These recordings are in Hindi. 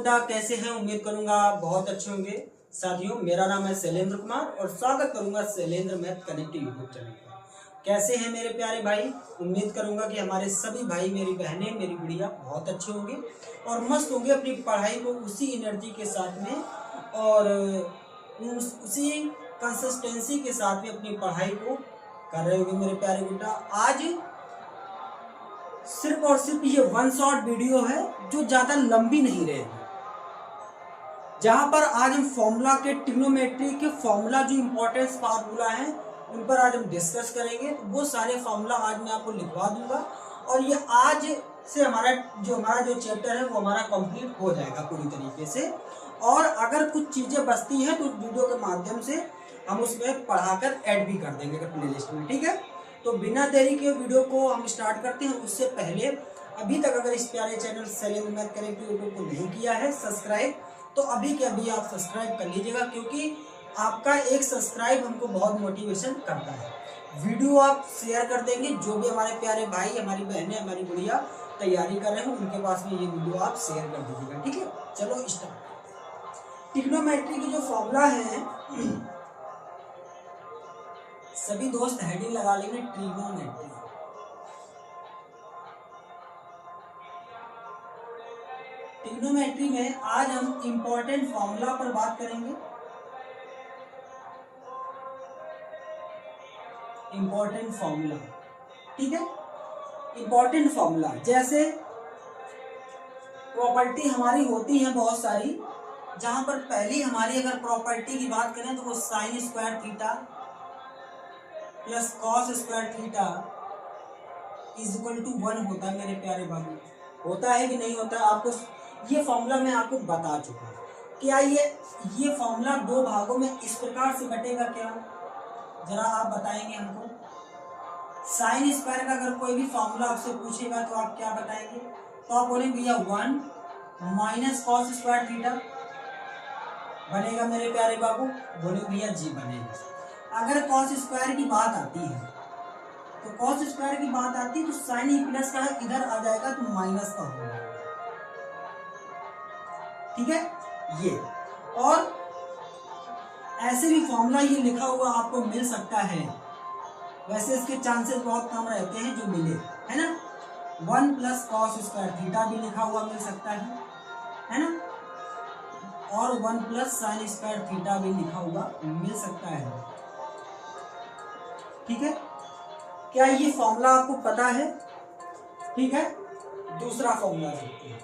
गुड्डा, कैसे हैं? उम्मीद करूंगा बहुत अच्छे होंगे। साथियों, मेरा नाम है शैलेंद्र कुमार और स्वागत करूंगा Shailendra math connective YouTube channel पर। कैसे हैं मेरे प्यारे भाई? उम्मीद करूंगा कि हमारे सभी भाई, मेरी बहनें, मेरी गुड़िया बहुत अच्छे होंगे और मस्त होंगे अपनी पढ़ाई को उसी एनर्जी के साथ में और उसी कंसिस्टेंसी के साथ में अपनी पढ़ाई को कर रहे होंगे मेरे प्यारे गुड्डा। आज सिर्फ और सिर्फ ये वन शॉट वीडियो है जो ज्यादा लंबी नहीं रहेगी, जहां पर आज हम फॉर्मूला के ट्रिग्नोमेट्री के फॉर्मूला जो इंपॉर्टेंस फार्मूला है उन पर आज हम डिस्कस करेंगे। तो वो सारे फॉर्मूला आज मैं आपको लिखवा दूंगा और ये आज से हमारा जो चैप्टर है वो हमारा कंप्लीट हो जाएगा पूरी तरीके से। और अगर कुछ चीजें बचती हैं तो उस वीडियो के माध्यम से हम उसमें पढ़ाकर ऐड भी कर देंगे प्ले लिस्ट में, ठीक है। तो बिना देरी के वीडियो को हम स्टार्ट करते हैं। उससे पहले अभी तक अगर इस प्यारे channel Shailendra math connective YouTube को नहीं किया है सब्सक्राइब, तो अभी के अभी आप सब्सक्राइब कर लीजिएगा, क्योंकि आपका एक सब्सक्राइब हमको बहुत मोटिवेशन करता है। वीडियो आप शेयर कर देंगे, जो भी हमारे प्यारे भाई, हमारी बहनें, हमारी गुड़िया तैयारी कर रहे हैं उनके पास में ये वीडियो आप शेयर कर दीजिएगा, ठीक है। चलो स्टार्ट। ट्रिग्नोमेट्री की जो फॉर्मूला है सभी दोस्त हेडिंग लगा लेंगे, ट्रिग्नोमेट्री। ट्रिग्नोमेट्री में आज हम इंपॉर्टेंट फॉर्मूला पर बात करेंगे। इंपॉर्टेंट फॉर्मूला, ठीक है। इंपॉर्टेंट फॉर्मूला जैसे प्रॉपर्टी हमारी होती है बहुत सारी, जहां पर पहली हमारी अगर प्रॉपर्टी की बात करें तो वो sine square theta plus cos square theta is equal to 1 होता है मेरे प्यारे बाबू। होता है कि नहीं होता है? आपको ये फॉर्मूला मैं आपको बता चुका हूँ। क्या ये फॉर्मूला दो भागों में इस प्रकार से बटेगा क्या? जरा आप बताएंगे हमको। साइन स्क्वायर का अगर कोई भी फॉर्मूला आपसे पूछेगा तो आप क्या बताएंगे? तो आप बोलेंगे भैया 1 माइनस कॉस स्क्वायर थीटा बनेगा मेरे प्यारे बाबू। बोले भैया जी बनेगा। अगर कॉस स्क्वायर की बात आती है तो कॉस स्क्वायर की बात आती है तो साइन ई प्लस का इधर आ जाएगा तो माइनस का हो जाएगा, ठीक है। ये और ऐसे भी फॉर्मूला ये लिखा हुआ आपको मिल सकता है, वैसे इसके चांसेस बहुत कम रहते हैं जो मिले, है ना। 1 प्लस कॉस स्क्वायर थीटा भी लिखा हुआ मिल सकता है ना, और 1 प्लस साइन स्क्वायर थीटा भी लिखा हुआ मिल सकता है, ठीक है। क्या ये फॉर्मूला आपको पता है? ठीक है। दूसरा फॉर्मूला देखते हैं,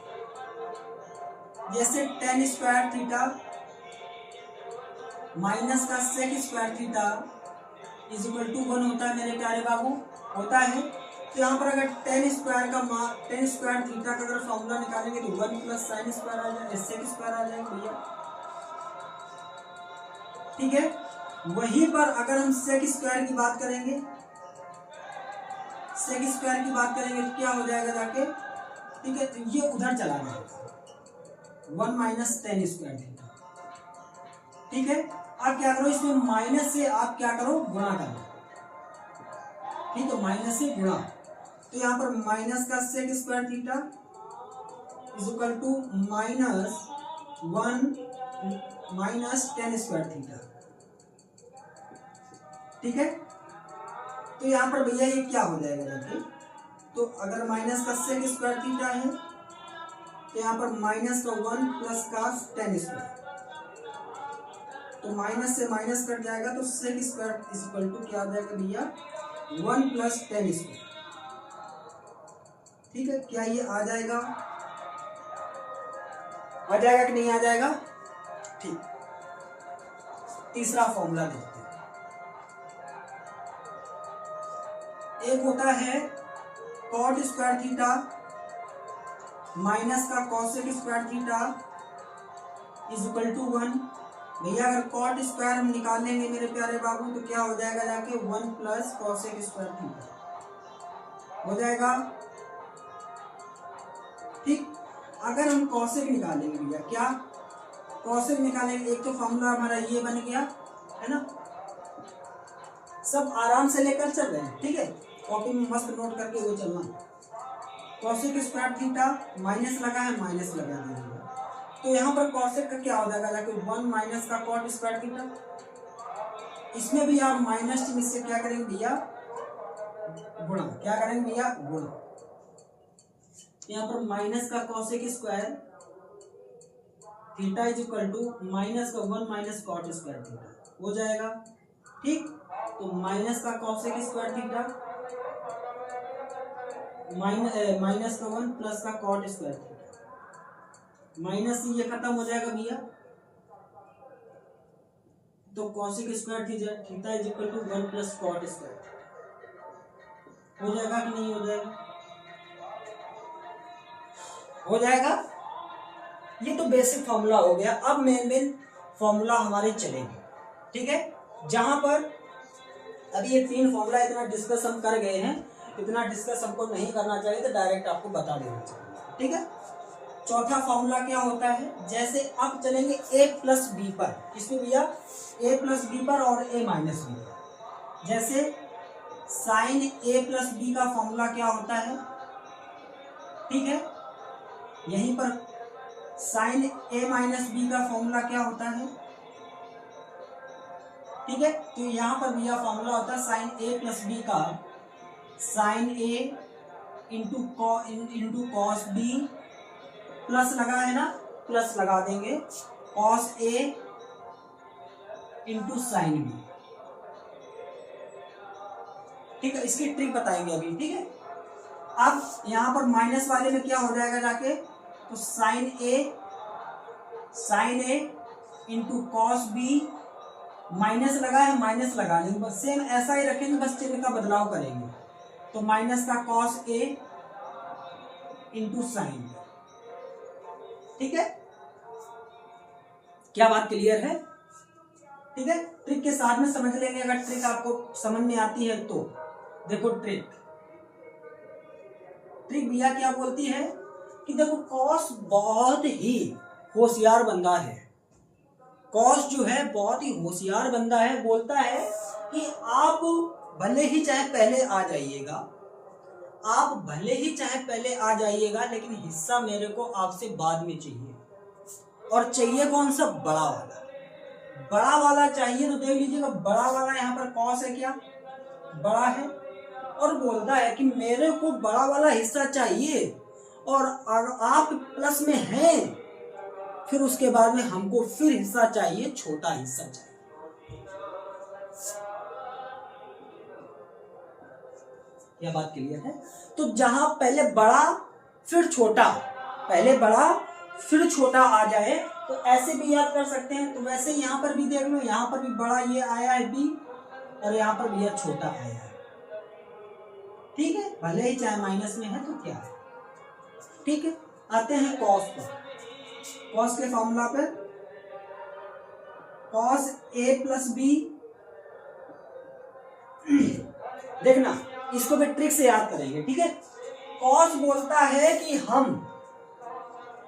जैसे tan स्क्वायर थीटा माइनस का sec square theta is equal to 1 होता है मेरे प्यारे बाबू, होता है। तो यहाँ पर अगर tan स्क्वायर थीटा का अगर फॉर्मूला निकालेंगे तो 1 प्लस साइन स्क्वायर आ जाएगा, sec स्क्वायर आ जाएगा भैया, ठीक है। वहीं पर अगर हम sec स्क्वायर की बात करेंगे, sec स्क्वायर की बात करेंगे तो क्या हो जाएगा जाके, ठीक है। तो ये उधर चला जाएगा 1 माइनस tan स्क्वायर थीटा, ठीक है। अब क्या करो, इसमें माइनस से आप क्या करो, गुणा करो, ठीक है। माइनस से गुणा, तो यहाँ पर माइनस का sec square theta is equal to minus 1 minus tan square theta, ठीक है। तो यहाँ पर भैया ये क्या हो जाएगा देखिए, तो अगर माइनस का sec स्क्वायर थीटा है तो यहाँ पर माइनस का 1 प्लस का tan स्क्वायर, तो माइनस से माइनस कट जाएगा तो sec square is equal to क्या आ जाएगा भैया, 1 प्लस tan स्क्वायर, ठीक है। क्या ये आ जाएगा कि नहीं आ जाएगा? ठीक। तीसरा फॉर्मूला देखते हैं। एक होता है cot स्क्वायर थीटा माइनस का cosec square theta is equal to 1। भैया अगर cot स्क्वायर हम निकाल लेंगे मेरे प्यारे बाबू तो क्या हो जाएगा जाके 1 प्लस cosec स्क्वायर थीटा हो जाएगा, ठीक। अगर हम cosec निकालेंगे भैया, क्या cosec निकालेंगे, एक तो फॉर्मूला हमारा ये बन गया, है ना। सब आराम से लेकर चल रहे हैं, ठीक है। कॉपी में मस्त नोट करके वो चलना। cosec स्क्वायर थीटा माइनस लगा है, माइनस लगा दीजिएगा, तो यहाँ पर कॉसेक का क्या हो जाएगा जाके 1 माइनस का कॉट स्क्वायर थीटा। इसमें भी आप माइनस चिन्ह से क्या करेंगे भैया, गुणा। क्या करेंगे भैया, गुणा। यहाँ पर माइनस का cosec square theta is equal to minus का 1 माइनस कॉट स्क्वायर थीटा हो जाएगा। ठीक, तो माइनस का कॉसेक स्क्वायर थीटा माइनस का 1 प्लस का कॉट स्क्वायर थीटा, माइनस से ये खत्म हो जाएगा भैया, तो cosec square theta is equal to 1 plus cot square हो जाएगा कि नहीं हो जाएगा, हो जाएगा। ये तो बेसिक फॉर्मूला हो गया। अब मेन फॉर्मूला हमारे चलेंगे, ठीक है। जहां पर अभी ये 3 फॉर्मूला इतना डिस्कस हम कर गए हैं, इतना डिस्कस हमको नहीं करना चाहिए, तो डायरेक्ट आपको बता देना चाहिए, ठीक है। चौथा फॉर्मूला क्या होता है, जैसे अब चलेंगे a प्लस बी पर, किसमें भैया, a प्लस बी पर और a माइनस बी पर। जैसे साइन a प्लस बी का फॉर्मूला क्या होता है, ठीक है। यहीं पर साइन a माइनस बी का फॉर्मूला क्या होता है, ठीक है। तो यहाँ पर भैया फॉर्मूला होता है साइन a प्लस बी का sine a into cos B, plus लगा है ना, प्लस लगा देंगे cos a into sine B, ठीक है। इसकी ट्रिक बताएंगे अभी, ठीक है। अब यहाँ पर माइनस वाले में क्या हो जाएगा जाके, तो साइन ए इंटू कॉस बी, माइनस लगा है, माइनस लगा लेंगे, बस सेम ऐसा ही रखेंगे, बस चिन्ह का बदलाव करेंगे। तो माइनस का cos A into sine B, ठीक है। क्या बात क्लियर है, ठीक है। ट्रिक के साथ में समझ लेंगे, अगर ट्रिक आपको समझ में आती है तो। देखो ट्रिक भैया क्या बोलती है कि देखो कॉस बहुत ही होशियार बंदा है, कॉस जो है बहुत ही होशियार बंदा है। बोलता है कि आप भले ही चाहे पहले आ जाइएगा, आप भले ही चाहे पहले आ जाइएगा, लेकिन हिस्सा मेरे को आपसे बाद में चाहिए, और चाहिए कौन सा, बड़ा वाला। बड़ा वाला चाहिए, तो देख लीजिएगा बड़ा वाला यहाँ पर कॉस है, क्या बड़ा है, और बोलता है कि मेरे को बड़ा वाला हिस्सा चाहिए, और आप प्लस में हैं, फिर उसके बाद में हमको फिर हिस्सा चाहिए, छोटा हिस्सा चाहिए। यह बात क्लियर है। तो जहां पहले बड़ा फिर छोटा, पहले बड़ा फिर छोटा आ जाए, तो ऐसे भी याद कर सकते हैं। तो वैसे यहां पर भी देख लो, यहां पर भी बड़ा ये आया है बी, और यहां पर भी यह छोटा आया है, ठीक है। भले ही चाहे माइनस में है तो क्या है, ठीक है। आते हैं कॉस पर, कॉस के फॉर्मूला पे, कॉस ए प्लस बी, देखना इसको भी ट्रिक से याद करेंगे, ठीक है। कॉस बोलता है कि हम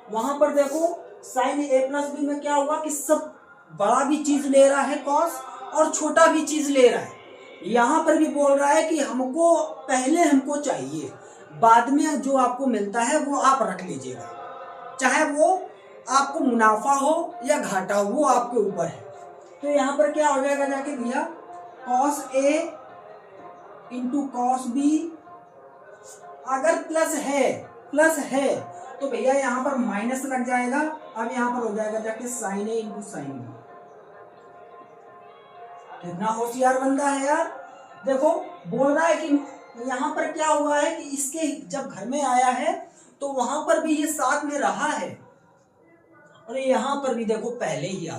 वहां पर देखो साइन ए प्लस बी में क्या हुआ कि सब बड़ा भी चीज ले रहा है कॉस, और छोटा भी चीज ले रहा है। यहां पर भी बोल रहा है कि हमको पहले हमको चाहिए, बाद में जो आपको मिलता है वो आप रख लीजिएगा, चाहे वो आपको मुनाफा हो या घाटा हो, वो आपके ऊपर है। तो यहाँ पर क्या हो जाएगा जाके भैया, cos A into cos B, अगर प्लस है तो भैया यहाँ पर माइनस लग जाएगा। अब यहाँ पर हो जाएगा जाके साइन ए इंटू साइन बी। कितना होशियार बंदा है यार। देखो बोल रहा है कि यहाँ पर क्या हुआ है कि इसके जब घर में आया है तो वहां पर भी ये साथ में रहा है, और यहाँ पर भी देखो पहले ही आ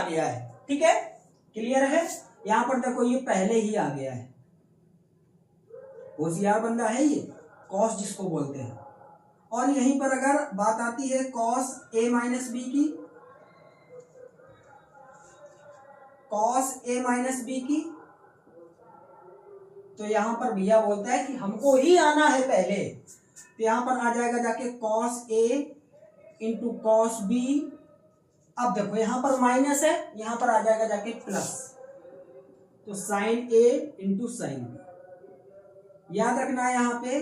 गया है, ठीक है। क्लियर है, यहाँ पर देखो ये पहले ही आ गया है, होशियार बंदा है ये, कॉस जिसको बोलते हैं। और यहीं पर अगर बात आती है कॉस ए माइनस बी की, तो यहां पर भैया बोलता है कि हमको ही आना है पहले, तो यहां पर आ जाएगा जाके cos A into cos B. अब देखो यहां पर माइनस है, यहां पर आ जाएगा जाके प्लस, तो साइन ए इंटू साइन बी। याद रखना है यहाँ पे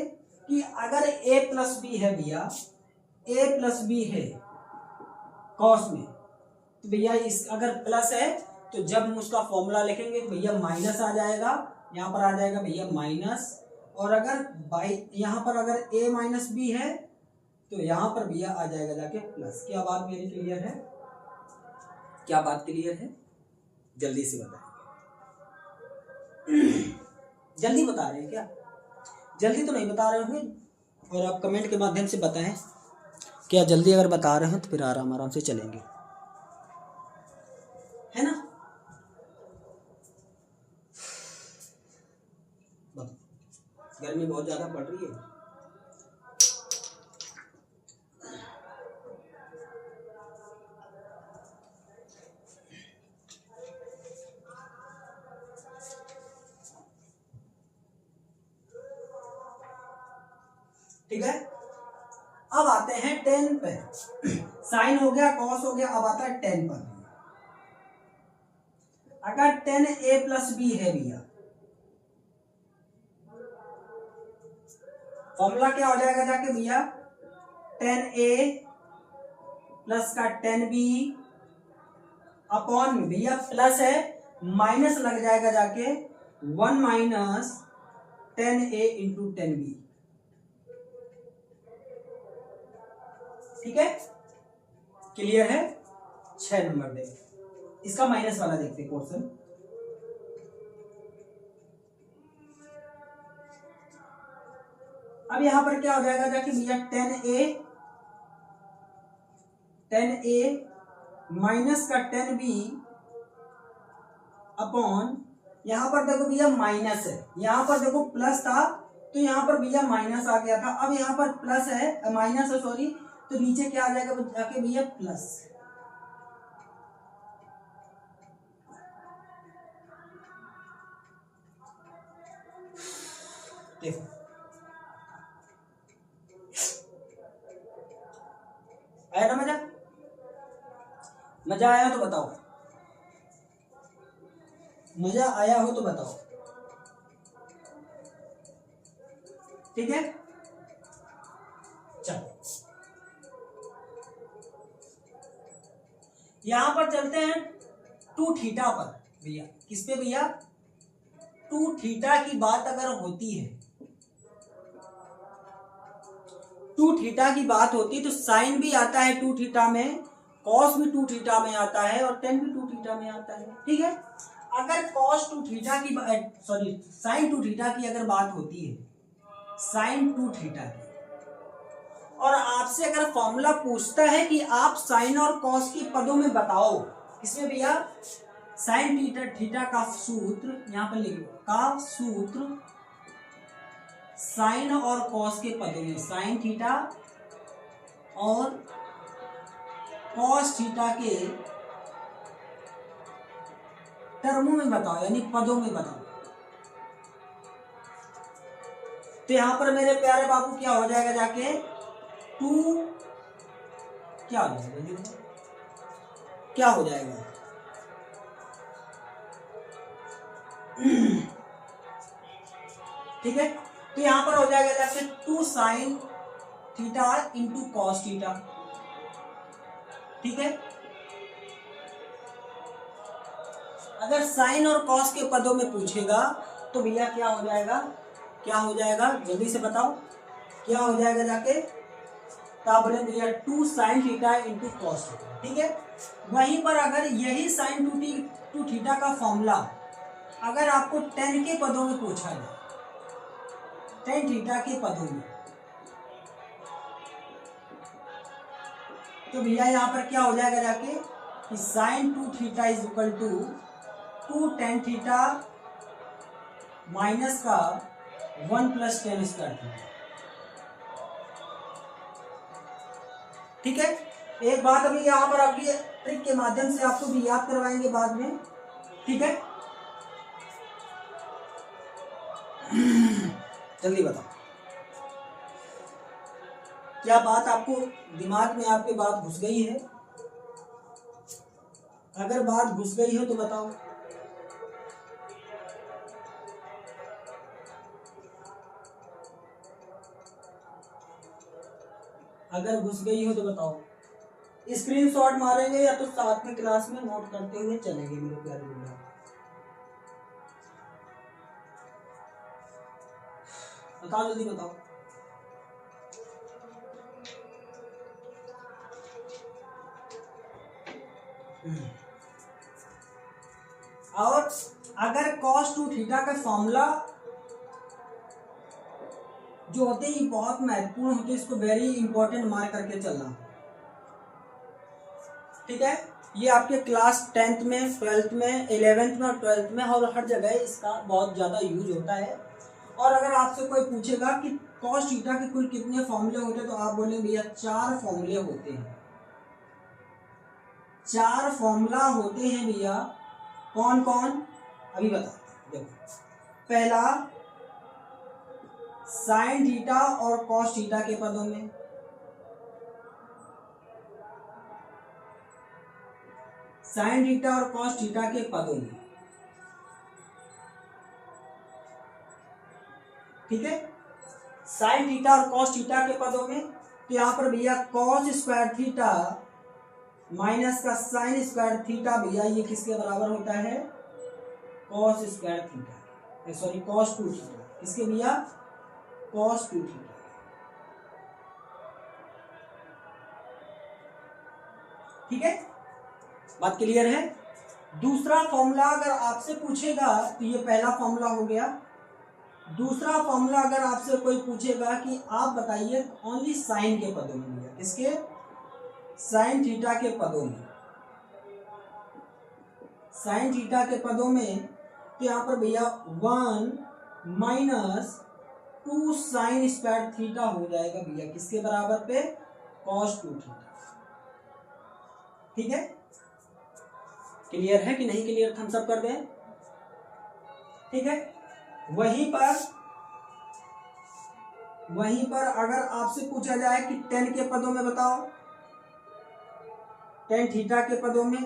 कि अगर a प्लस बी है भैया, ए प्लस बी है कॉस में, तो भैया इस अगर प्लस है तो जब हम उसका फॉर्मूला लिखेंगे तो भैया माइनस आ जाएगा, यहाँ पर आ जाएगा भैया माइनस। और अगर बाई यहाँ पर अगर ए माइनस बी है तो यहाँ पर भैया आ जाएगा जाके प्लस। क्या बात मेरी क्लियर है? क्या बात क्लियर है? जल्दी से बताएंगे। जल्दी बता रहे हैं क्या? जल्दी तो नहीं बता रहे होंगे, और आप कमेंट के माध्यम से बताएं क्या जल्दी अगर बता रहे हैं तो फिर आराम आराम से चलेंगे, है ना। गर्मी बहुत ज्यादा पड़ रही है। ठीक है, अब आते हैं टेन पे। साइन हो गया, कॉस हो गया, अब आता है टेन पर। अगर टेन ए प्लस बी है भैया, फॉर्मूला क्या हो जाएगा जाके भैया, टेन ए प्लस का टेन बी अपॉन में भैया प्लस है माइनस लग जाएगा जाके 1 माइनस टेन ए इंटू टेन बी। ठीक है, क्लियर है? 6 नंबर दे, इसका माइनस वाला देखते हैं क्वेश्चन। अब यहां पर क्या हो जाएगा जाके भैया टेन ए माइनस का टेन बी अपॉन, यहां पर देखो भैया माइनस है, यहां पर देखो प्लस था तो यहां पर भैया माइनस आ गया था, अब यहां पर प्लस है, माइनस है सॉरी, तो नीचे क्या आ जाएगा जाके भैया प्लस। देखो आया ना मजा? मजा आया तो बताओ, मजा आया हो तो बताओ। ठीक है, चलो यहां पर चलते हैं टू थीटा पर भैया। किस पे भैया? टू थीटा की बात अगर होती है, टू थीटा की बात होती तो साइन भी आता है टू थीटा में, कॉस भी टू थीटा में आता है और टेन भी टू थीटा में आता है। ठीक है, अगर कॉस टू थीटा की सॉरी साइन टू थीटा की अगर बात होती है, साइन टू थीटा की, और आपसे अगर फॉर्मूला पूछता है कि आप साइन और कॉस के पदों में बताओ, किसमें भैया? साइन थीटा का सूत्र यहां पर लिख लो, का सूत्र साइन और कॉस के पदों में, साइन थीटा और कॉस थीटा के टर्मों में बताओ, यानी पदों में बताओ। तो यहां पर मेरे प्यारे बाबू क्या हो जाएगा जाके, टू क्या हो जाएगा, क्या हो जाएगा? ठीक है, तो यहां पर हो जाएगा जैसे two sine theta into cos theta. ठीक है, अगर साइन और कॉस के पदों में पूछेगा तो भैया क्या हो जाएगा, क्या हो जाएगा जल्दी से बताओ, क्या हो जाएगा जाके? तो आप बोले भैया two sine theta into cos theta. ठीक है, वहीं पर अगर यही साइन टू थीटा का फॉर्मूला अगर आपको टेन के पदों में पूछा जाए, टेन थीटा के पदों में, तो भैया यहां पर क्या हो जाएगा जाके कि sine two theta is equal to two tan theta minus का 1 प्लस टेन स्क्वायर थीटा। ठीक है, एक बात अभी यहां पर अभी ट्रिक के माध्यम से आपको भी याद करवाएंगे बाद में। ठीक है, जल्दी बताओ, क्या बात आपको दिमाग में आपके बात घुस गई है? अगर बात घुस गई हो तो बताओ। अगर घुस गई हो तो बताओ। स्क्रीनशॉट मारेंगे या तो साथ में क्लास में नोट करते हुए चलेंगे मेरे प्यारे भैया। बताओ जल्दी बताओ। और अगर cos 2 थीटा का फॉर्मूला जो होते ही बहुत महत्वपूर्ण होते हैं, इसको वेरी इंपॉर्टेंट मार्क करके चलना, ठीक है। ये आपके क्लास 10th में, 12th में, 11th में और 12th में और हर जगह इसका बहुत ज़्यादा यूज होता है। और अगर आपसे कोई पूछेगा कि cos थीटा के कुल कितने फॉर्मूले होते हैं तो आप बोलेंगे भैया 4 फॉर्मूले होते हैं। 4 फॉर्मूला होते हैं भैया। कौन कौन अभी बता। देखो, पहला साइन थीटा और cos थीटा के पदों में, साइन थीटा और cos थीटा के पदों में, ठीक है। साइन थीटा और cos थीटा के पदों में तो यहाँ पर भैया cos स्क्वायर थीटा माइनस का साइन स्क्वायर थीटा भैया ये किसके बराबर होता है? cos square theta, sorry cos 2 theta. किसके भैया? cos 2 theta. ठीक है, बात क्लियर है। दूसरा फॉर्मूला अगर आपसे पूछेगा तो ये पहला फॉर्मूला हो गया। दूसरा फॉर्मूला अगर आपसे कोई पूछेगा कि आप बताइए ओनली साइन के पदों में भैया, किसके? साइन थीटा के पदों में, साइन थीटा के पदों में तो यहाँ पर भैया 1 माइनस 2 साइन स्क्वायर थीटा हो जाएगा भैया किसके बराबर पे? cos 2 theta. ठीक है, क्लियर है कि नहीं क्लियर? थम्स अप कर दें। ठीक है, वहीं पर अगर आपसे पूछा जाए कि tan के पदों में बताओ, tan थीटा के पदों में,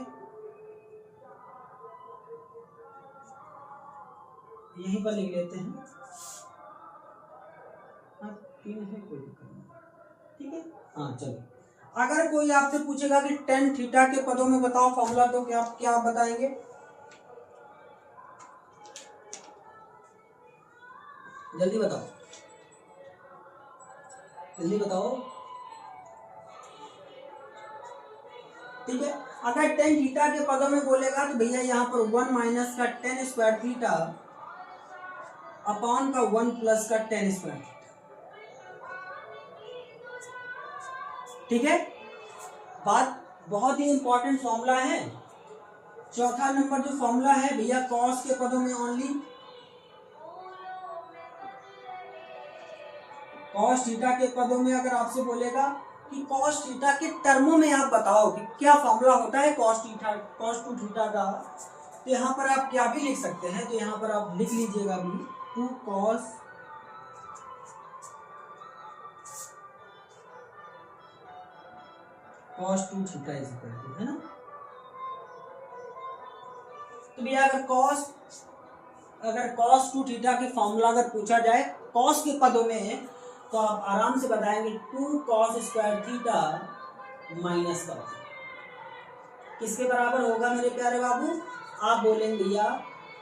यहीं पर लिख लेते हैं। हाँ, 3 है, कोई दिक्कत नहीं। ठीक है, हाँ चलो। अगर कोई आपसे पूछेगा कि tan थीटा के पदों में बताओ फॉर्मूला, तो क्या आप बताएंगे? जल्दी बताओ, जल्दी बताओ। ठीक है, अगर tan थीटा के पदों में बोलेगा तो भैया यहाँ पर 1 माइनस का tan स्क्वायर थीटा अपॉन का 1 प्लस का tan स्क्वायर थीटा। ठीक है, बात बहुत ही इंपॉर्टेंट फॉर्मूला है। चौथा नंबर जो फॉर्मूला है भैया cos के पदों में ओनली, cos थीटा के पदों में अगर आपसे बोलेगा कि cos थीटा के टर्मों में आप बताओ कि क्या फॉर्मूला होता है cos 2 थीटा का, तो यहाँ पर आप क्या भी लिख सकते हैं, तो यहाँ पर आप लिख लीजिएगा भी 2 cos two theta is equal to, है ना। तो भैया अगर cos 2 थीटा के फॉर्मूला अगर पूछा जाए cos के पदों में तो आप आराम से बताएंगे 2 cos स्क्वायर थीटा माइनस का किसके बराबर होगा मेरे प्यारे बाबू? आप बोलेंगे भैया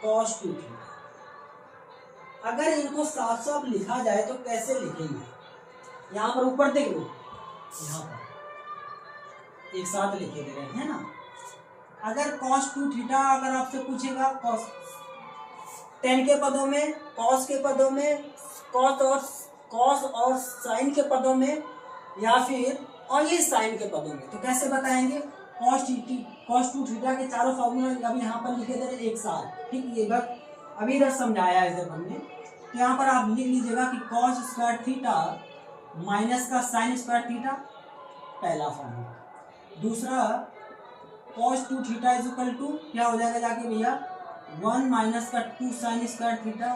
cos 2 थीटा। अगर इनको साफ साफ लिखा जाए तो कैसे लिखेंगे? यहाँ पर ऊपर देख लो, यहाँ पर एक साथ लिखे दे रहे हैं ना। अगर cos 2 थीटा अगर आपसे पूछेगा tan के पदों में, cos के पदों में, cos और sin के पदों में, या फिर ओनली sin के पदों में, तो कैसे बताएंगे? cos 2 थीटा के चारों फॉर्मूला अभी यहाँ पर लिखे दे रहे एक साथ। ठीक, ये बात अभी इधर समझाया है जब हमने, तो यहाँ पर आप लिख लीजिएगा कि cos स्क्वायर थीटा माइनस का sin स्क्वायर थीटा, पहला फॉर्मूला। दूसरा cos 2 theta is equal to क्या हो जाएगा जाके भैया? 1 माइनस का 2 साइन स्क्वायर थीटा।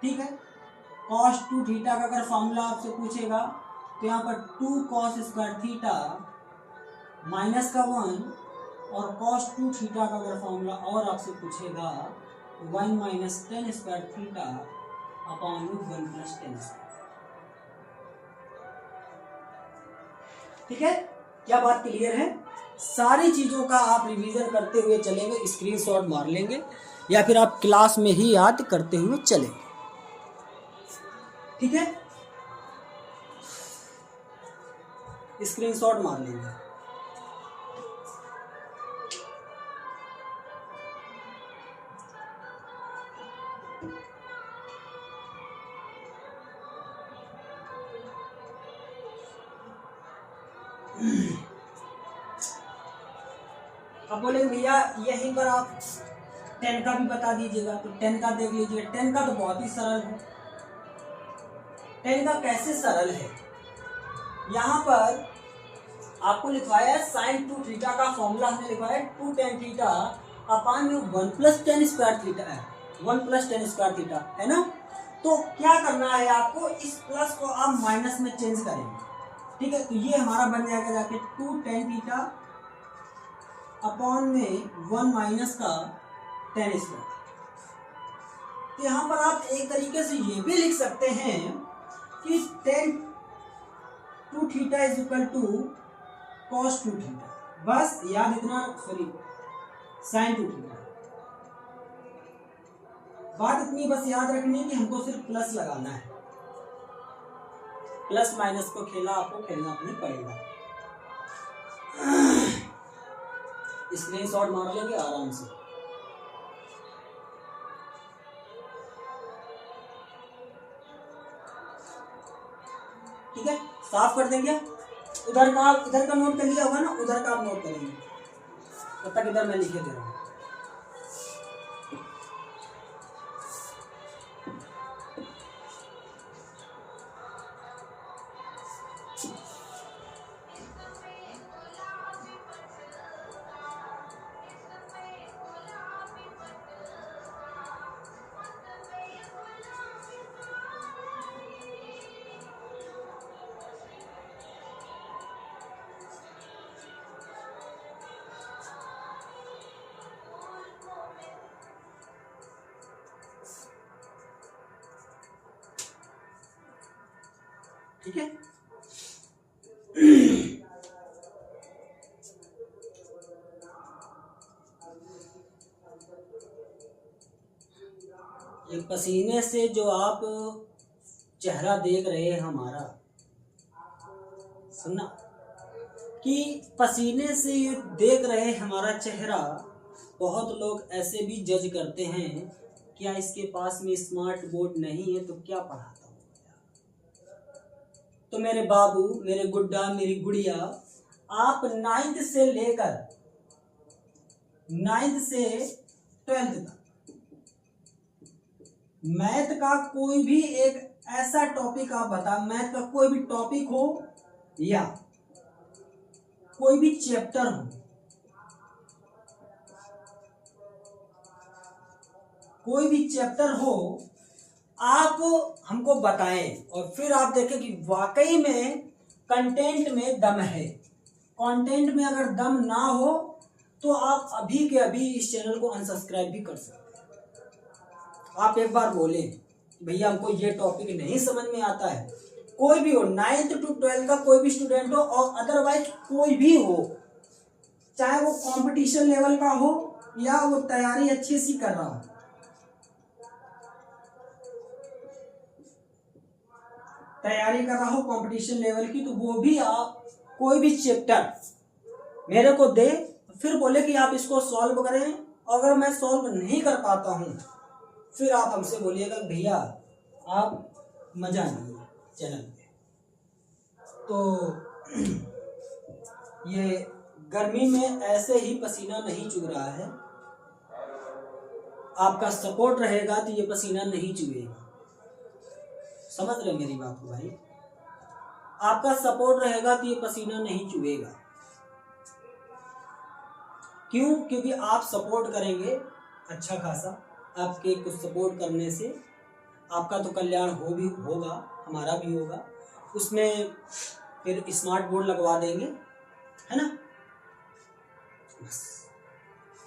ठीक है, cos 2 थीटा का अगर फॉर्मूला आपसे पूछेगा तो यहाँ पर 2 cos स्क्वायर थीटा माइनस का 1, और cos 2 थीटा का अगर फॉर्मूला और आपसे पूछेगा 1 minus tan square theta upon 1 plus tan square. ठीक है, क्या बात क्लियर है? सारी चीज़ों का आप रिवीजन करते हुए चलेंगे, स्क्रीनशॉट मार लेंगे या फिर आप क्लास में ही याद करते हुए चलेंगे। ठीक है, स्क्रीनशॉट मार लेंगे। अब बोलेंगे भैया यहीं पर आप 10 का भी बता दीजिएगा, तो 10 का देख लीजिए। 10 का तो बहुत ही सरल है। 10 का कैसे सरल है, यहाँ पर आपको लिखवाया है साइन 2 थीटा का फॉर्मूला हमने लिखवाया है 2 tan थीटा अपान में 1 + tan स्क्वायर थीटा है, 1 + tan स्क्वायर थीटा है ना। तो क्या करना है आपको, इस प्लस को आप माइनस में चेंज करेंगे। ठीक है, तो ये हमारा बन जाएगा जाके 2 tan थीटा अपॉन में 1 माइनस का tan स्क्वायर। तो यहाँ पर आप एक तरीके से ये भी लिख सकते हैं कि tan 2 theta is equal to cos 2 theta, बस याद इतना, सॉरी sin 2 थीटा। बात इतनी बस याद रखनी है कि हमको सिर्फ प्लस लगाना है, प्लस माइनस को खेला आपको खेलना अपने पड़ेगा। स्क्रीनशॉट मार लेंगे आराम से। ठीक है, साफ कर देंगे। इधर का नोट कर लिया होगा ना, उधर का आप नोट करेंगे, तब तक इधर मैं लिखे दे रहा हूँ। ठीक है, ये पसीने से जो आप चेहरा देख रहे हैं हमारा, सुनना कि पसीने से ये देख रहे हैं हमारा चेहरा, बहुत लोग ऐसे भी जज करते हैं क्या इसके पास में स्मार्ट बोर्ड नहीं है तो क्या पढ़ाता हूँ। तो मेरे बाबू, मेरे गुड्डा, मेरी गुड़िया, आप 9th से लेकर 9th से 12th तक मैथ का कोई भी एक ऐसा टॉपिक आप बता, मैथ का कोई भी टॉपिक हो या कोई भी चैप्टर हो, कोई भी चैप्टर हो, आप हमको बताएं और फिर आप देखें कि वाकई में कंटेंट में दम है। कंटेंट में अगर दम ना हो तो आप अभी के अभी इस चैनल को अनसब्सक्राइब भी कर सकते हैं। आप एक बार बोले भैया हमको ये टॉपिक नहीं समझ में आता है, कोई भी हो, 9th to 12th का कोई भी स्टूडेंट हो और अदरवाइज कोई भी हो, चाहे वो कंपटीशन लेवल का हो या वो तैयारी अच्छी सी कर रहा हो, तैयारी कर रहा हो कंपटीशन लेवल की, तो वो भी आप कोई भी चैप्टर मेरे को दे, फिर बोले कि आप इसको सॉल्व करें, अगर मैं सॉल्व नहीं कर पाता हूं फिर आप हमसे बोलिएगा भैया आप मजा नहीं है चैनल पे। तो ये गर्मी में ऐसे ही पसीना नहीं चुभ रहा है, आपका सपोर्ट रहेगा तो ये पसीना नहीं चुभेगा। समझ रहे मेरी बात को भाई? आपका सपोर्ट रहेगा तो ये पसीना नहीं चुभेगा। क्यों? क्योंकि आप सपोर्ट करेंगे अच्छा खासा, आपके कुछ सपोर्ट करने से आपका तो कल्याण होगा, हमारा भी होगा। उसमें फिर स्मार्ट बोर्ड लगवा देंगे, है ना। बस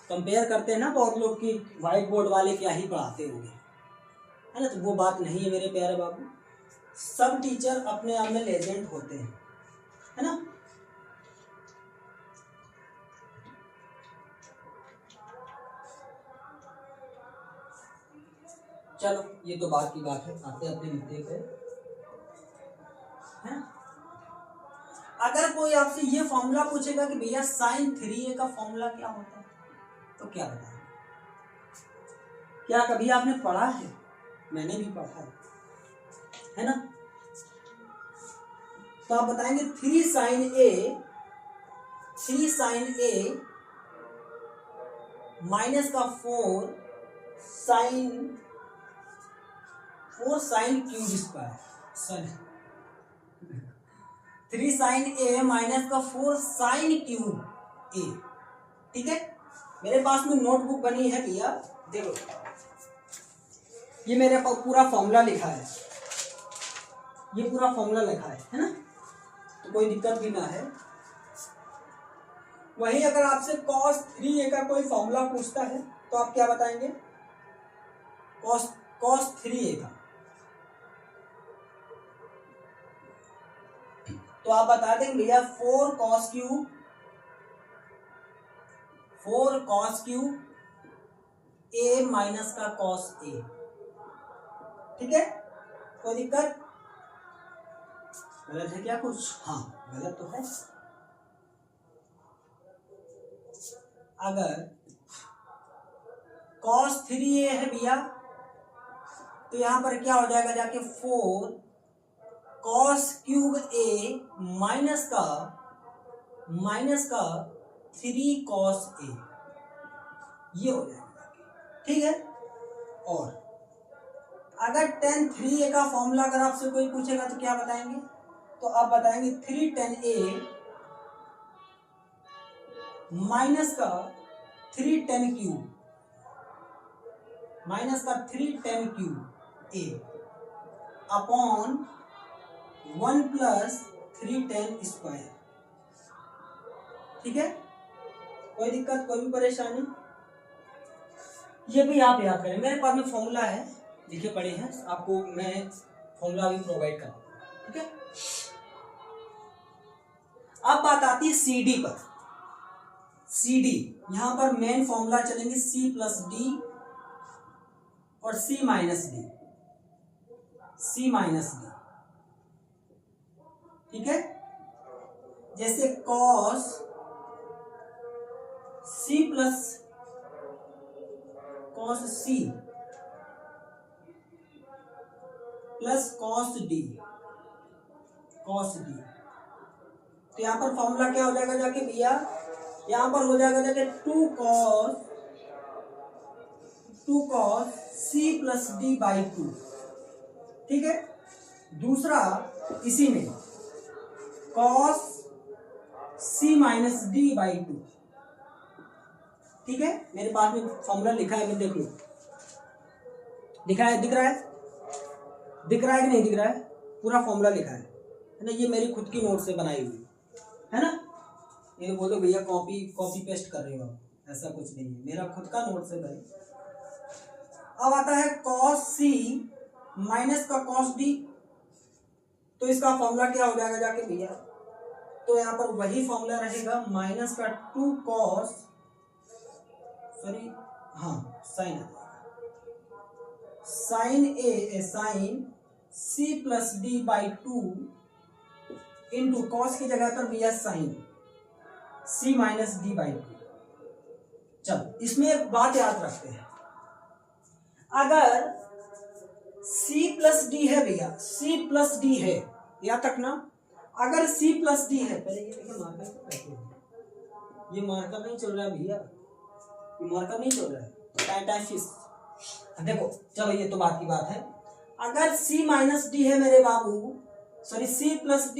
कंपेयर करते हैं ना बहुत लोग कि व्हाइट बोर्ड वाले क्या ही पढ़ाते होंगे, है ना। तो वो बात नहीं है मेरे प्यारे बाबू, सब टीचर अपने आप में लेजेंड होते हैं, है ना। चलो ये तो बात की बात है, आते अपने मुद्दे पे है। अगर कोई आपसे ये फॉर्मूला पूछेगा कि भैया साइन 3a का फॉर्मूला क्या होता है, तो क्या बताएं? क्या कभी आपने पढ़ा है? मैंने भी पढ़ा है ना? तो आप बताएंगे 3 sin a माइनस का 4 sin cube square, sorry 3 sin a minus का 4 sin क्यूब a। ठीक है, मेरे पास में नोटबुक बनी है भैया, देखो ये मेरे पास पूरा फॉर्मूला लिखा है, ये पूरा फॉर्मूला लिखा है ना, तो कोई दिक्कत भी ना है। वही अगर आपसे cos 3a का कोई फॉर्मूला पूछता है तो आप क्या बताएंगे? cos 3a का तो आप बता देंगे भैया 4 cos क्यूब a माइनस का cos a। ठीक है, कोई दिक्कत? गलत है क्या कुछ? हाँ गलत तो है। अगर cos 3a है भैया तो यहां पर क्या हो जाएगा जाके 4 cos क्यूब a माइनस का 3 cos a, ये हो जाएगा। ठीक है, और अगर tan 3a का फॉर्मूला अगर आपसे कोई पूछेगा तो क्या बताएंगे? तो आप बताएंगे 3 tan a माइनस का 3 tan cube a upon 1 plus 3 tan square. ठीक है, कोई दिक्कत, कोई भी परेशानी? ये भी आप याद करें, मेरे पास में फॉर्मूला है, लिखे पड़े हैं, आपको मैं फॉर्मूला भी प्रोवाइड कर। ठीक है, अब बात आती है CD पर। CD यहां पर मेन फॉर्मूला चलेंगे C प्लस डी और C माइनस डी। ठीक है, जैसे cos C plus cos C plus cos D। तो यहां पर फॉर्मूला क्या हो जाएगा जाके भैया? यहां पर हो जाएगा जाके 2 cos C plus D by 2। ठीक है, दूसरा इसी में cos C minus D by 2। ठीक है, मेरे पास में फॉर्मूला लिखा है, मैं देख लो, दिख रहा है कि नहीं दिख रहा है? पूरा फॉर्मूला लिखा है ना, ये मेरी खुद की नोट से बनाई हुई है ना। ये बोलो भैया कॉपी पेस्ट कर रहे हो, ऐसा कुछ नहीं है, मेरा खुद का नोट से बनी। अब आता है cos C माइनस का cos D, तो इसका फॉर्मूला क्या हो जाएगा जाके भैया? तो यहाँ पर वही फॉर्मूला रहेगा, माइनस का 2 cos sin C plus D by 2 into cos की जगह पर भैया sin C minus D by 2। चलो इसमें एक बात याद रखते हैं, अगर C प्लस D है भैया, C प्लस D है, याद रखना, अगर C प्लस D है, पहले ये देखिए मार्कर, ये मार्कर नहीं चल रहा है भैया, ये मार्कर नहीं चल रहा है, टाइफिस। देखो चलो ये तो बात की बात है, अगर C माइनस D है मेरे बाबू, सॉरी C प्लस D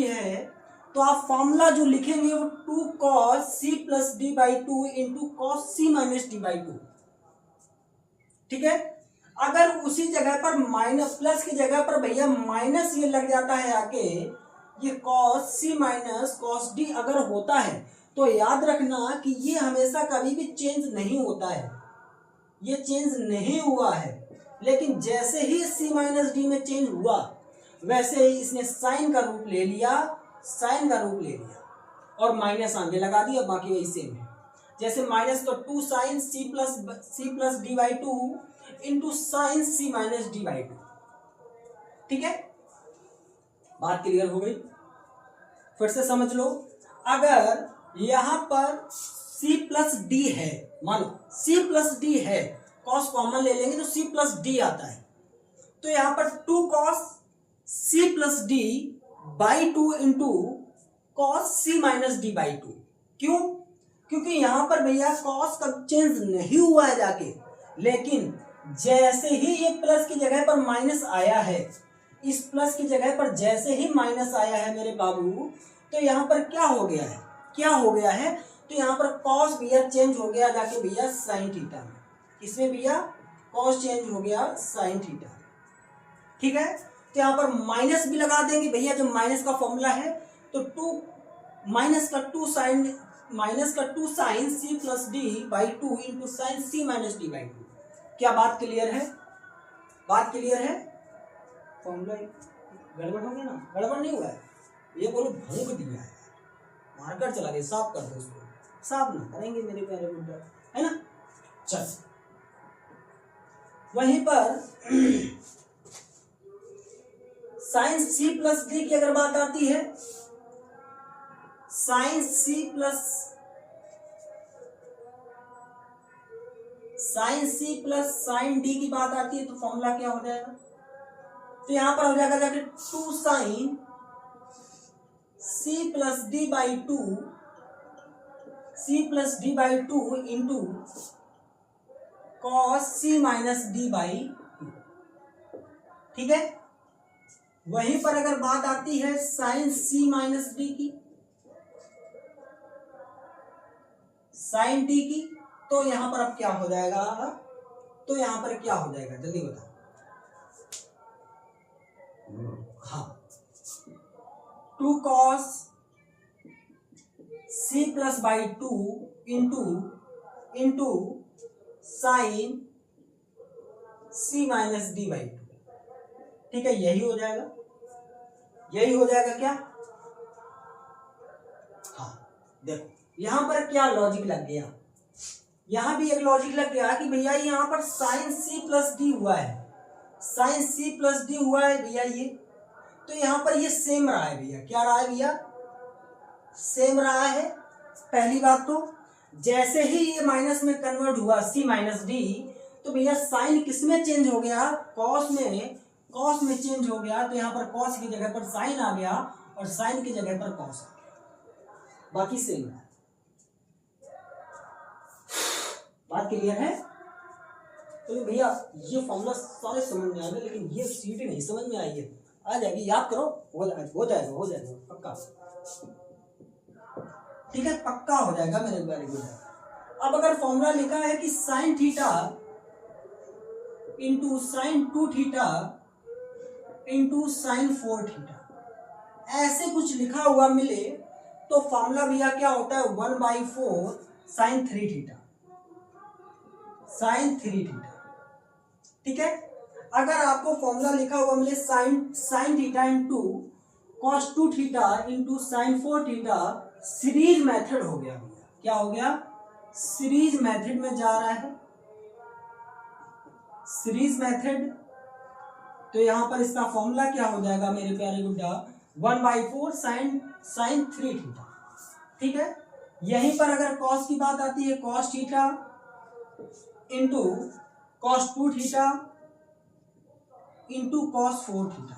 है, तो आप फॉर्मूला जो लिखेंगे वो 2 cos C plus D by 2 into cos C minus D by 2। ठीक है, अगर उसी जगह पर माइनस प्लस की जगह पर भैया माइनस ये लग जाता है आके, ये cos C minus cos D अगर होता है तो याद रखना कि ये हमेशा कभी भी चेंज नहीं होता है, ये चेंज नहीं हुआ है, लेकिन जैसे ही C माइनस D में चेंज हुआ वैसे ही इसने साइन का रूप ले लिया और माइनस आगे लगा दिया, बाकी वही सेम है। जैसे माइनस का 2 sine C plus D by two into sine C minus D by two. ठीक है, बात क्लियर हो गई? फिर से समझ लो, अगर यहां पर c प्लस डी है, मानो c प्लस डी है, कॉस कॉमन ले लेंगे तो c प्लस डी आता है, तो यहां पर 2 cos c plus D by two into cos c minus D by to. क्यों? क्योंकि यहां पर भैया कॉस का चेंज नहीं हुआ है जाके, लेकिन जैसे ही ये प्लस की जगह पर माइनस आया है, इस प्लस की जगह पर जैसे ही माइनस आया है मेरे बाबू, तो यहां पर क्या हो गया है, क्या हो गया है, तो यहां पर कॉस भैया चेंज हो गया जाके भैया साइन थीटा में। इसमें भैया कॉस चेंज हो गया साइन थीटा। ठीक है, तो यहां पर माइनस भी लगा देंगे भैया, जब माइनस का फॉर्मूला है तो माइनस का two sine C plus D by two into sine C minus D by two. क्या बात क्लियर है? बात क्लियर है? फॉर्मूला गड़बड़ हो गया ना? गड़बड़ नहीं हुआ है, ये बोलो भूख दिया है, मार्कर चला गया, साफ कर दो उसको। साफ ना करेंगे मेरे प्यारे बुड्ढा, है ना? चल, वहीं पर साइन सी प्लस डी की अगर बात आती है, sine C plus sine D की बात आती है, तो फॉर्मूला क्या हो जाएगा? तो यहां पर हो जाएगा जाके 2 sine C plus D by two into cos C minus D by two. ठीक है, वहीं पर अगर बात आती है साइन सी माइनस डी की, साइन डी की, तो यहां पर अब क्या हो जाएगा? तो यहां पर क्या हो जाएगा जल्दी बताओ। हाँ, 2 cos C plus by two into sine C minus D by two. ठीक है, यही हो जाएगा, यही हो जाएगा क्या? हाँ, देखो यहां पर क्या लॉजिक लग गया, यहां भी एक लॉजिक लग गया कि भैया यहां पर साइन सी प्लस डी हुआ है, साइन सी प्लस डी हुआ है भैया ये, तो यहां पर ये सेम रहा है भैया। क्या रहा है भैया? सेम रहा है। पहली बात तो जैसे ही ये माइनस में कन्वर्ट हुआ सी माइनस डी, तो भैया साइन किस में चेंज हो गया? कॉस में चेंज हो गया, तो यहां पर कॉस की जगह पर साइन आ गया और साइन की जगह पर कॉस आ गया, बाकी सेम है। बात क्लियर है? तो भैया ये फॉर्मूला सारे समझ में आ गए, लेकिन ये सीटी नहीं समझ में आई है, आ जाएगी, याद करो, हो जाएगा पक्का। ठीक है, पक्का हो जाएगा मेरे वेरी गुड। अब अगर फॉर्मूला लिखा है कि sign theta into sine 2 theta into sine 4 theta, ऐसे कुछ लिखा हुआ मिले, तो फॉर्मूला भैया क्या होता है? 1/4 साइन 3 थीटा, साइन 3 थीटा। ठीक है, अगर आपको फॉर्मूला लिखा हुआ मिले sign theta into cos 2 theta into sine 4 theta, series method हो गया भैया। क्या हो गया? सीरीज मेथड में जा रहा है, सीरीज मेथड। तो यहां पर इसका फॉर्मूला क्या हो जाएगा मेरे प्यारे गुड्डा? 1/4 साइन 3 थीटा। ठीक है, यहीं पर अगर कॉस की बात आती है, cos theta into cos 2 theta into cos 4 theta,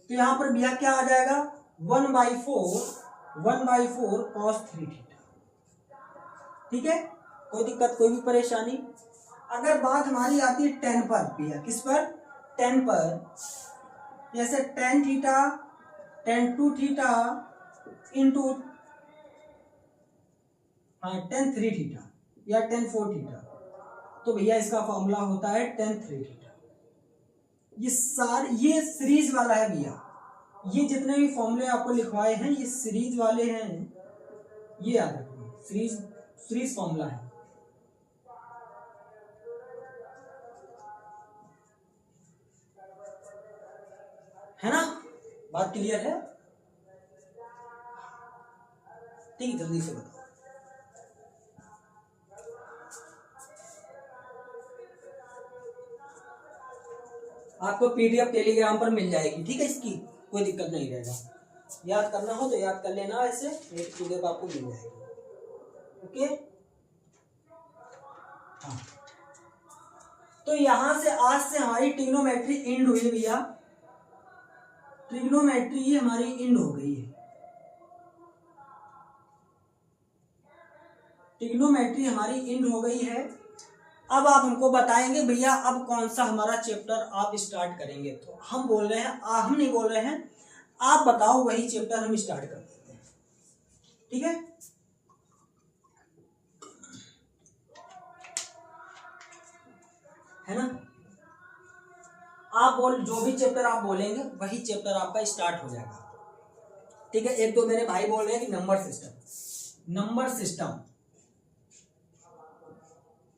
तो यहां पर भैया क्या आ जाएगा? 1/4 कॉस 3 थीटा। ठीक है, कोई दिक्कत, कोई भी परेशानी? अगर बात हमारी आती है 10 पर भैया, किस पर? 10 पर, जैसे tan theta tan 2 theta into tan 3 theta या tan 4 थीटा, तो भैया इसका फॉर्मूला होता है tan 3 थीटा। ये सीरीज वाला है भैया, ये जितने भी फॉर्मूले आपको लिखवाए हैं ये सीरीज वाले हैं, ये याद रखना, सीरीज फॉर्मूला है ना? बात क्लियर है? ठीक, जल्दी से बताओ। आपको पीडीएफ टेलीग्राम पर मिल जाएगी, ठीक है, इसकी कोई दिक्कत नहीं रहेगा। याद करना हो तो याद कर लेना, ऐसे पीडीएफ आपको मिल जाएगी। ओके, हाँ, तो यहां से आज से हमारी ट्रिग्नोमेट्री एंड हुई भैया, ट्रिग्नोमेट्री हमारी एंड हो गई है। ट्रिग्नोमेट्री हमारी एंड हो गई है। अब आप हमको बताएंगे भैया अब कौन सा हमारा चैप्टर आप स्टार्ट करेंगे। तो हम बोल रहे हैं, हम नहीं बोल रहे हैं, आप बताओ, वही चैप्टर हम स्टार्ट कर देते हैं, ठीक है। है ना, आप बोल, जो भी चैप्टर आप बोलेंगे वही चैप्टर आपका स्टार्ट हो जाएगा, ठीक है। एक तो मेरे भाई बोल रहे हैं कि number system, number system,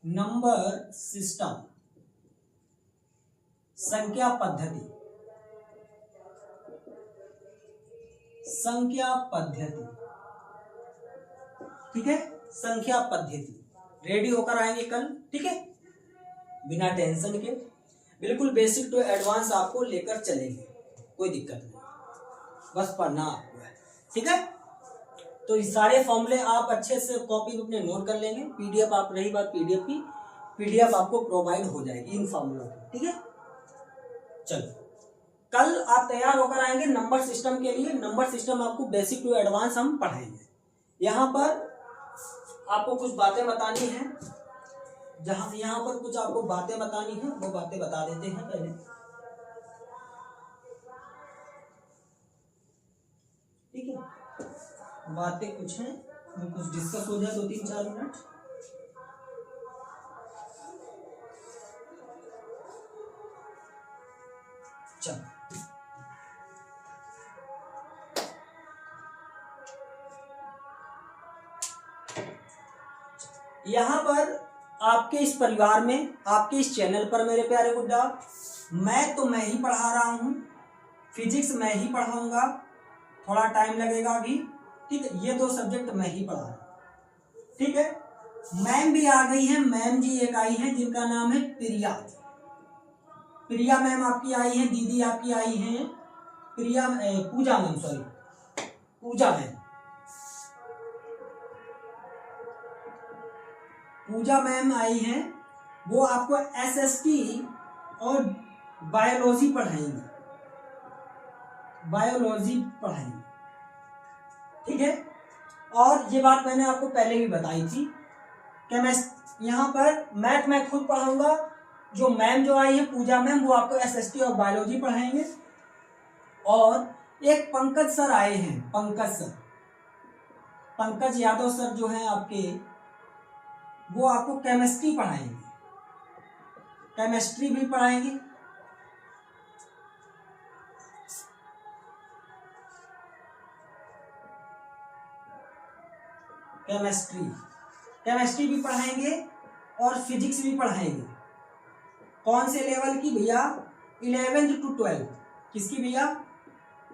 number system, संख्या पद्धति, संख्या पद्धति, ठीक है, संख्या पद्धति। रेडी होकर आएंगे कल, ठीक है, बिना टेंशन के, बिल्कुल बेसिक टू एडवांस आपको लेकर चलेंगे, कोई दिक्कत नहीं, बस पढ़ना आपको है, ठीक है। तो ये सारे फॉर्मूले आप अच्छे से कॉपी में अपने नोट कर लेंगे। पीडीएफ आप, रही बात पीडीएफ की, पीडीएफ आपको प्रोवाइड हो जाएगी इन फॉर्मूलों की, ठीक है। चलो, कल आप तैयार होकर आएंगे नंबर सिस्टम के लिए। नंबर सिस्टम आपको बेसिक टू एडवांस हम पढ़ाएंगे। यहाँ पर आपको कुछ बातें बतानी है, जहां यहाँ पर कुछ आपको बातें बतानी है, वो बातें बता देते हैं पहले। ठीक है, बातें कुछ हैं, कुछ डिस्कस हो जाए 2-3-4 मिनट। चलो, यहां पर आपके इस परिवार में, आपके इस चैनल पर मेरे प्यारे गुड्डा, मैं तो मैं ही पढ़ा रहा हूं, फिजिक्स मैं ही पढ़ाऊंगा, थोड़ा टाइम लगेगा अभी, ठीक है। ये 2 सब्जेक्ट मैं ही पढ़ा रहा हूं, ठीक है। मैम भी आ गई हैं, मैम जी एक आई हैं जिनका नाम है प्रिया, प्रिया मैम आपकी आई हैं, दीदी आपकी आई हैं Priya, Pooja ma'am, sorry, Pooja ma'am, Pooja ma'am आई हैं। वो आपको एसएसटी और बायोलॉजी पढ़ाएंगे, बायोलॉजी पढ़ाएंगे, ठीक है। और ये बात मैंने आपको पहले भी बताई थी कि मैं यहाँ पर मैथ मैं खुद पढ़ाऊंगा, जो मैम जो आई है पूजा मैम, वो आपको एसएसटी और बायोलॉजी पढ़ाएंगे। और एक पंकज सर आए हैं, पंकज सर, पंकज यादव सर जो हैं आपके, वो आपको केमिस्ट्री पढ़ाएंगे, केमिस्ट्री भी पढ़ाएंगे। केमिस्ट्री भी पढ़ाएंगे और फिजिक्स भी पढ़ाएंगे। कौन से लेवल की भैया? 11th to 12। किसकी भैया?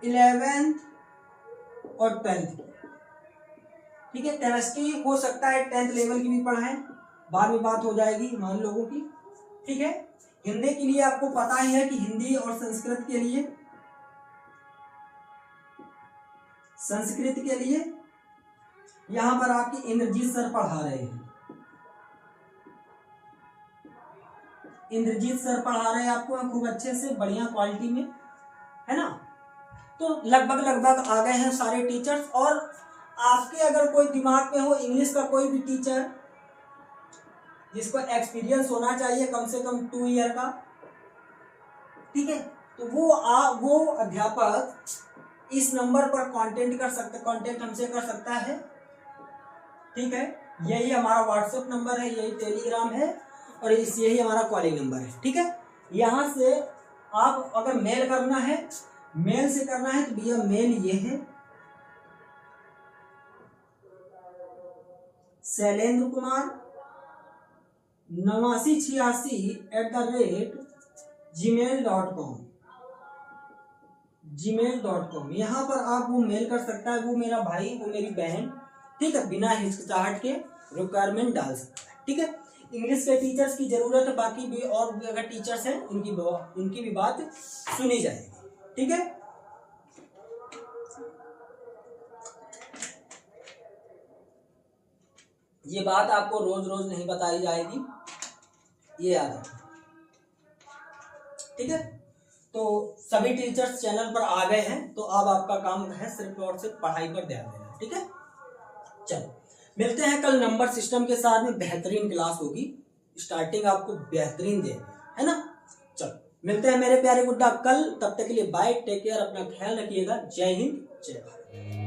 11th और 12th, ठीक है। केमिस्ट्री हो सकता है 10th लेवल की भी पढ़ाएं, बाद में बात हो जाएगी मान लोगों की, ठीक है। हिंदी के लिए आपको पता ही है कि हिंदी और संस्कृत के लिए, संस्कृत के लिए यहां पर आपके इंद्रजीत सर पढ़ा रहे हैं, इंद्रजीत सर पढ़ा रहे हैं आपको खूब अच्छे से, बढ़िया क्वालिटी में, है ना। तो लगभग आ गए हैं सारे टीचर्स। और आपके अगर कोई दिमाग में हो इंग्लिश का कोई भी टीचर जिसको एक्सपीरियंस होना चाहिए कम से कम 2 ईयर का, ठीक है, तो वो अध्यापक इस नंबर पर कांटेक्ट हमसे कर सकता है, ठीक है। यही हमारा व्हाट्सएप नंबर है, यही टेलीग्राम है और यही हमारा कॉलिंग नंबर है, ठीक है। यहां से आप अगर मेल करना है, मेल से करना है तो भैया मेल ये है, शैलेंद्र कुमार 8986@gmail.com, यहाँ पर आप वो मेल कर सकता है, वो मेरा भाई, वो मेरी बहन, ठीक है, बिना हिचकिचाहट के रिक्वायरमेंट डाल सकता है, ठीक है। इंग्लिश के टीचर्स की जरूरत है, बाकी भी और भी अगर टीचर्स हैं उनकी भी बात सुनी जाएगी। ठीक है, ये बात आपको रोज रोज नहीं बताई जाएगी, ये याद रखना। ठीक है, तो सभी टीचर्स चैनल पर आ गए हैं, तो अब आपका काम है सिर्फ और सिर्फ पढ़ाई पर ध्यान देना। ठीक है, चलो मिलते हैं कल नंबर सिस्टम के साथ में, बेहतरीन क्लास होगी, स्टार्टिंग आपको बेहतरीन दे है ना। चलो मिलते हैं मेरे प्यारे गुड्डा कल, तब तक के लिए बाय, टेक केयर, अपना ख्याल रखिएगा। जय हिंद, जय भारत।